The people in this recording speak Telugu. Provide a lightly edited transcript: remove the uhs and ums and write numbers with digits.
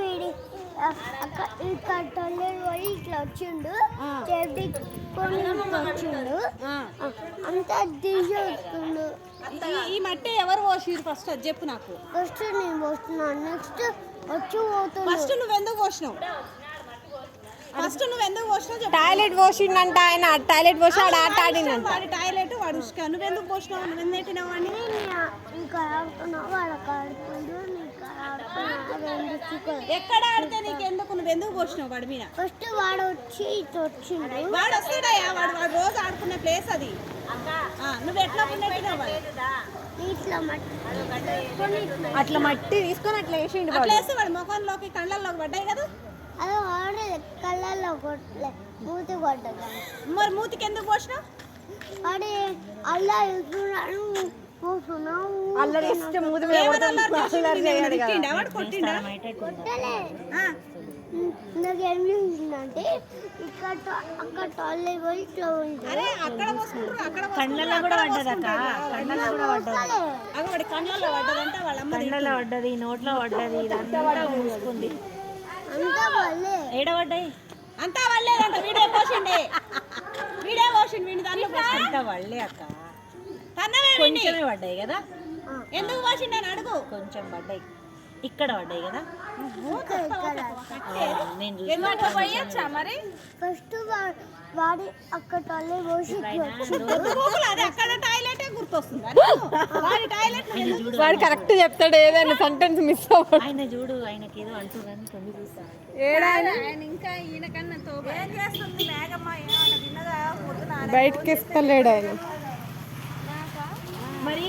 వీడి ఇక్కడ పోయి ఇట్లా వచ్చిండు చేతి కొని వచ్చిండు అంతా తీసి వస్తుండు. ఈ మట్టి ఎవరు పోసిరు ఫస్ట్ అది చెప్పు నాకు. ఫస్ట్ నేను పోస్తున్నాను, నెక్స్ట్ వచ్చి పోతున్నా. ఫస్ట్ నువ్వు ఎందుకు పోసినావు? టాయిలెట్ పోసిండంట ఆయన. టాయిలెట్ పోసి ఆడ ఆట ఆడిందంట. వాడి టాయిలెట్ వాడు ఉసుక. నువ్వు ఎందుకు పోసినావు? నువ్వు ఎందుకు పెట్టినావు అని ఎక్కడ ఆడితే నీకు ఎందుకు? నువ్వు ఎందుకు పోసినావు వాడి మీద? ఫస్ట్ వాడు వచ్చి వచ్చిండు. వాడు వస్తాడయ్యా, వాడు వాడు రోజు ఆడుకునే ప్లేస్ అది. నువ్వు ఎట్లా అట్లా మట్టి తీసుకొని అట్లా వేసిండు. అట్లా వేస్తే వాడి ముఖంలోకి కళ్ళల్లోకి పడ్డాయి కదా. అది వాడే కళ్ళల్లో కొట్టలే, మూతి కొట్టదు. మరి మూతికి ఎందుకు పోసినావు? వాడే అల్లా కొట్టలే. నాకేం చేసిందంటే ఇక్కడ అక్కడ టాయిలెట్ పోయి ఇట్లా కళ్ళల్లో కూడా పడ్డదక్క. కళ్ళల్లో కూడా పడ్డది. వాడి కళ్ళల్లో పడ్డదంట. వాళ్ళ అమ్మ కళ్ళల్లో పడ్డది, నోట్లో పడ్డది, ఇదంతా మూసుకుంది. అంతా వాళ్ళే ఏడబడ్డాయి. అంతా వాళ్ళేదంట. Video పోసిండే, video పోసిండు. వీడి దాంట్లో అంతా వాళ్ళే అక్క. కొంచెమే పడ్డాయి కదా. ఎందుకు పోసిండు అని అడుగు. కొంచెం పడ్డాయి, ఇక్కడ పడ్డాయి కదా. మరి ఫస్ట్ వాడి అక్కడ టాయిలెట్ పోసి అక్కడ టాయిలెట్ గుర్తొస్తుంది. వాడు కరెక్ట్ చెప్తాడు, ఏదైనా సెంటెన్స్ మిస్ అవ్వడు. ఆయన చూడు, ఆయనకి ఏదో అంటూ కానీ కొన్ని చూస్తాను. ఇంకా ఈయన కన్నా ఏం చేస్తుంది మేఘమ్మ? బయటకి ఇస్తలేడు ఆయన మరి.